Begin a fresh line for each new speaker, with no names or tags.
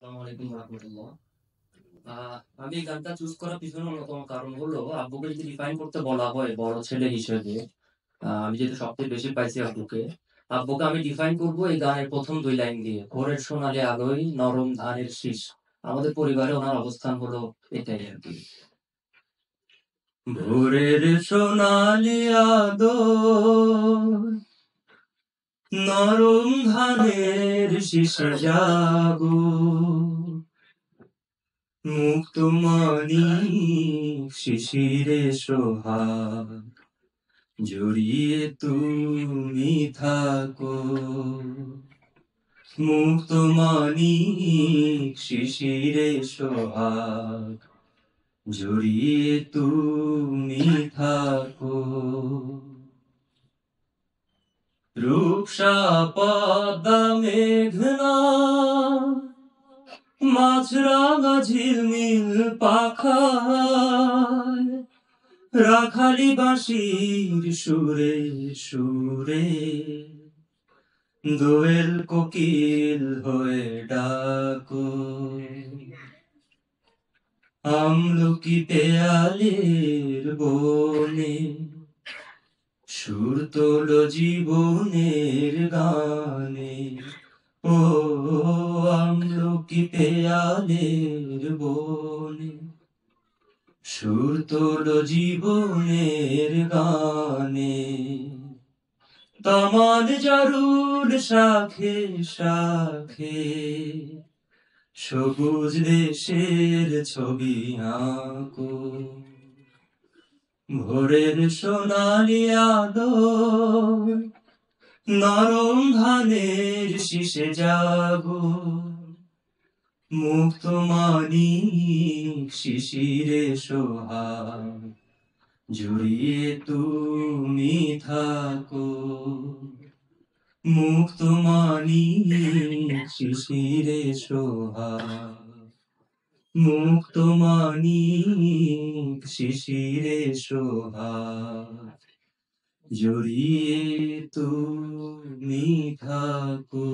আসসালামু আলাইকুম রাহমাতুল্লাহ। আমি এই গানটা চুজ করার পিছনে অন্যতম কারণ হলো আব্বুকে যদি ডিফাইন করতে বলা হয় বড় ছেলে হিসেবে, আমি যেহেতু সবচেয়ে বেশি পাইছি আব্বুকে, আব্বুকে আমি ডিফাইন করবো এই গানের প্রথম ২ লাইন দিয়ে, ভোরের সোনালী আলোয় নরম ধানের শীষ। আমাদের পরিবারে ওনার অবস্থান হলো এটাই আরকি। ভোরের সোনালী আলোয় নরম ধানের শীষে জাগো, মুক্ত মানিক শিশিরে সোহাগ জড়িয়ে তুমি থাকো। মুক্ত মানিক শিশিরে সোহাগ জড়িয়ে তুমি থাকো। রূপসা পদ্মা মেঘনা মাছরাঙা ঝিলমিল পাখায় রাখালি বাঁশির সুরে সুরে দোয়েল কোকিল হয়ে ডাকো। আমলকি পেয়ালের বনে সুর তোলো জীবনের গানে। ও আমলকি পেয়ালের বনে সুর তোলো জীবনের গানে। তমাল জারুল শাখে শাখে সবুজ দেশের ছবি আঁকো। ভোরের সোনালী আলোয় নরম ধানের শীষে জাগো, মুক্ত মানিক শিশিরে সোহাগ জড়িয়ে তুমি থাকো। মুক্ত মানিক শিশিরে সোহাগ, মুক্ত মানিক শিশিরে সোহাগ জড়িয়ে তুমি থাকো।